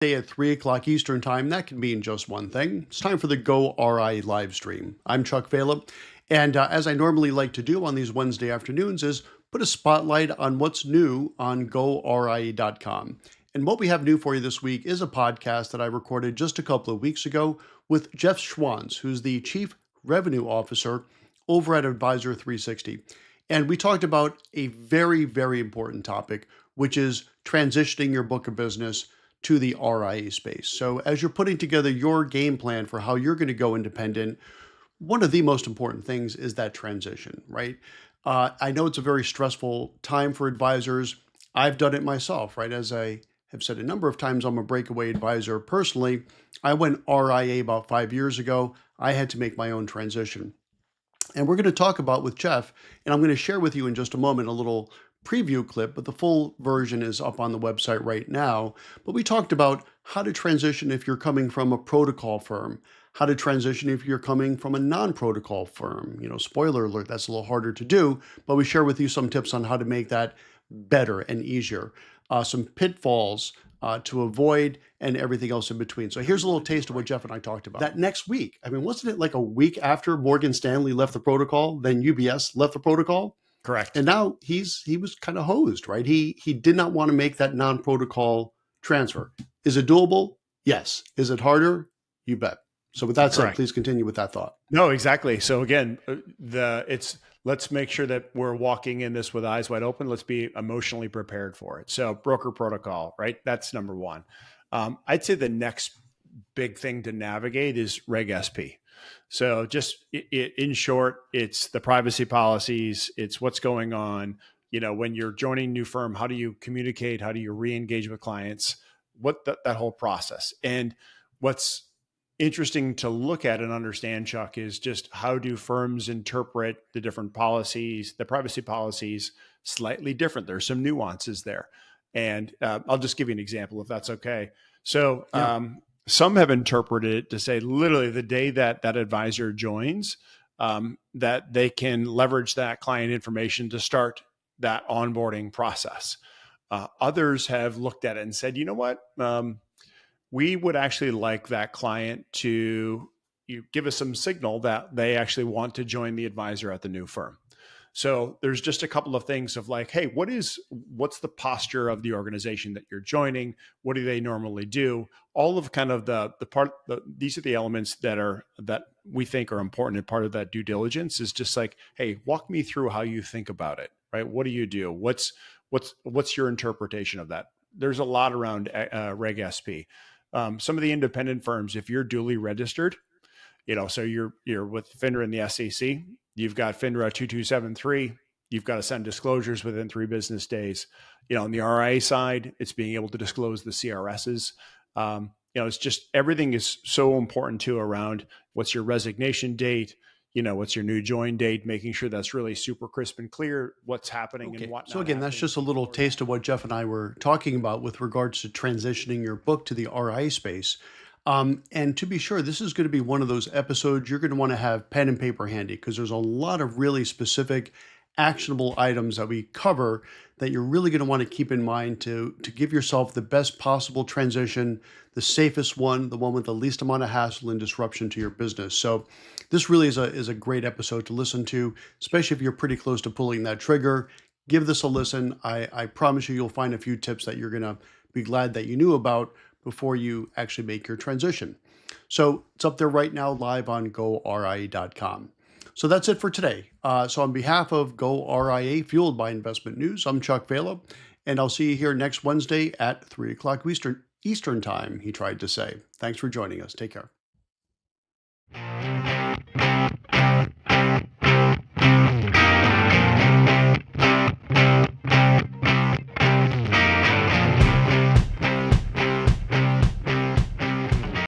Day at 3 o'clock Eastern Time. That can mean just one thing. It's time for the goRIA live stream. I'm Chuck Vela, and as I normally like to do on these Wednesday afternoons is put a spotlight on what's new on goRIA.com. And what we have new for you this week is a podcast that I recorded just a couple of weeks ago with Jeff Schwantz, who's the Chief Revenue Officer over at Advisor360. And we talked about a very, very important topic, which is transitioning your book of business to the RIA space. So as you're putting together your game plan for how you're going to go independent, one of the most important things is that transition, right? I know it's a very stressful time for advisors. I've done it myself, right? As I have said a number of times, I'm a breakaway advisor personally. I went RIA about 5 years ago. I had to make my own transition. And we're going to talk about with Jeff, and I'm going to share with you in just a moment a little preview clip, but the full version is up on the website right now. But we talked about how to transition if you're coming from a protocol firm, how to transition if you're coming from a non-protocol firm. You know, spoiler alert, that's a little harder to do, but we share with you some tips on how to make that better and easier, some pitfalls to avoid, and everything else in between. So here's a little taste of what Jeff and I talked about. That next week, I mean, wasn't it like a week after Morgan Stanley left the protocol, then UBS left the protocol? Correct. And now he was kind of hosed, right? He did not want to make that non-protocol transfer. Is it doable? Yes. Is it harder? You bet. So with that said, please continue with that thought. No, exactly. So again, let's make sure that we're walking in this with eyes wide open. Let's be emotionally prepared for it. So broker protocol, right? That's number one. I'd say the next big thing to navigate is Reg SP. So just in short, it's the privacy policies. It's what's going on. You know, when you're joining a new firm, how do you communicate? How do you re-engage with clients? That whole process. And what's interesting to look at and understand, Chuck, is just how do firms interpret the different policies, the privacy policies, slightly different. There's some nuances there. And I'll just give you an example if that's okay. So some have interpreted it to say literally the day that that advisor joins, that they can leverage that client information to start that onboarding process. Others have looked at it and said, you know what? We would actually like that client to give us some signal that they actually want to join the advisor at the new firm. So there's just a couple of things of like, hey, what's the posture of the organization that you're joining? What do they normally do? All of kind of these are the elements that we think are important, and part of that due diligence is just like, hey, walk me through how you think about it, right? What do you do? What's your interpretation of that? There's a lot around Reg SP. Some of the independent firms, if you're duly registered, so you're with FINRA and the SEC, you've got FINRA 2273, you've got to send disclosures within 3 business days. On the RIA side, it's being able to disclose the CRSs. It's just everything is so important too around what's your resignation date, what's your new join date, making sure that's really super crisp and clear what's happening and whatnot. So again, that's just a little taste of what Jeff and I were talking about with regards to transitioning your book to the RIA space. And to be sure, this is going to be one of those episodes you're going to want to have pen and paper handy, because there's a lot of really specific actionable items that we cover that you're really going to want to keep in mind to give yourself the best possible transition, the safest one, the one with the least amount of hassle and disruption to your business. So this really is a great episode to listen to, especially if you're pretty close to pulling that trigger. Give this a listen. I promise you'll find a few tips that you're going to be glad that you knew about before you actually make your transition. So it's up there right now, live on goRIA.com. So that's it for today. So on behalf of goRIA, fueled by Investment News, I'm Chuck Vela, and I'll see you here next Wednesday at 3 o'clock Eastern Time, he tried to say. Thanks for joining us. Take care.